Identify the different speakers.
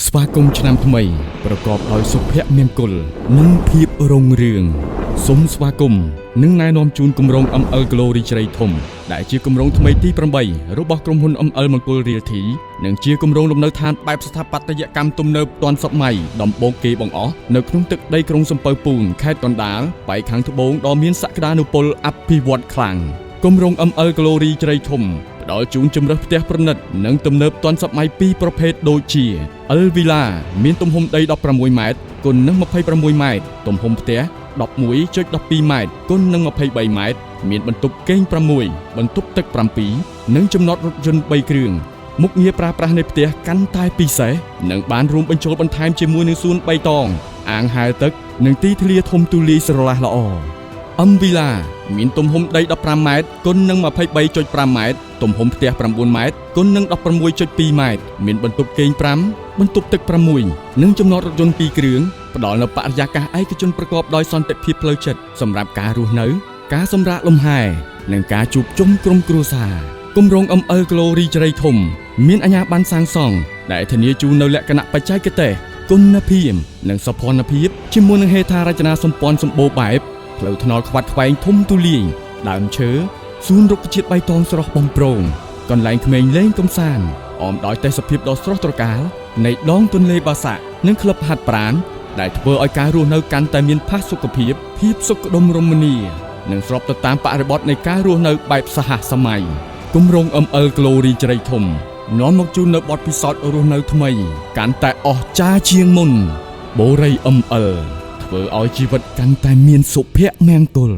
Speaker 1: ស្វាគមន៍ឆ្នាំថ្មីប្រកបដោយសុភមង្គលនិងភាពរុងរឿងសូមស្វាគមន៍និងណែនាំជូនគម្រោង ML Glory ជ្រៃធំដែលជាគម្រោងថ្មីទី8របស់ក្រុមហ៊ុន ML មង្គល Realty និងជាគម្រោងលំនៅឋានបែបស្ថាបត្យកម្មទំនើបទាន់សម័យដំបូងគេបង្អស់នៅក្នុងទឹកដីក្រុងសំពៅពូនខេត្តកណ្ដាលបែកខាងត្បូងដ៏មានសក្តានុពលអភិវឌ្ឍខ្លាំងគម្រោង ML Glory ជ្រៃធំផ្ដល់ជូនជម្រើសផ្ទះប្រណិតនិងទំនើបទាន់សម័យពីរប្រភេទដូចជា L Villa មានទំហំដី16ម៉ែត្រគុណនឹង26ម៉ែត្រទំហំផ្ទះ 11.12 ម៉ែត្រគុណនឹង23ម៉ែត្រមានបន្ទប់គេង6បន្ទប់ទឹក7និងចំណតរថយន្ត3គ្រឿងមុខងារប្រើប្រាស់នៃផ្ទះកាន់តែពិសេសនិងបានរួមបញ្ចូលបន្ថែមជាមួយនឹងសួន3តងអាងហែលទឹកនិងទីធ្លាធំទូលាយស្រឡះល្អ M Villa មានទំហំដី15ម៉ែត្រគុណនឹង 23.5 ម៉ែត្រទំហំផ្ទះ9ម៉ែត្រគុណនឹង 16.2 ម៉ែត្រមានបន្ទប់គេង5បន្ទប់ទឹក6និងចំណតរថយន្ត2គ្រឿងផ្ដល់នូវបរិយាកាសឯកជនប្រកបដោយសន្តិភាពផ្លូវចិត្តសម្រាប់ការរស់នៅការសម្រាកលំហែនិងការជួបជុំក្រុមគ្រួសារគម្រោង ML Glory ជ្រៃធំមានអាជ្ញាប័ណ្ណសាងសង់ដែលធានាជូននូវលក្ខណៈបច្ចេកទេសគុណភាពនិងសោភ័ណភាពជាមួយនឹងហេដ្ឋារចនាសម្ព័ន្ធសម្បូរបែបផ្លូវថ្នល់ខ្វាត់ខ្វែងធំទូលាយដើមឈើសួនរុក្ខជាតិបៃតងស្រស់បំព្រងកន្លែងក្មេងលេងកម្សាន្តអមដោយទេសភាពដ៏ស្រស់ត្រកាលនៃដងទន្លេបាសាក់និងក្លឹបហាត់ប្រាណដែលធ្វើឲ្យការរស់នៅកាន់តែមានផាសុកភាពភាពសុខដុមរមនានិងស្របទៅតាមបរិបទនៃការរស់នៅបែបសហសម័យគម្រោង ML Glory ជ្រៃធំនាំមកជូននៅបទពិសោធន៍រស់នៅថ្មីកាន់តែអស្ចារ្យជាងមុនបូរី ML ធ្វើឲ្យជីវិតកាន់តែមានសុភមង្គល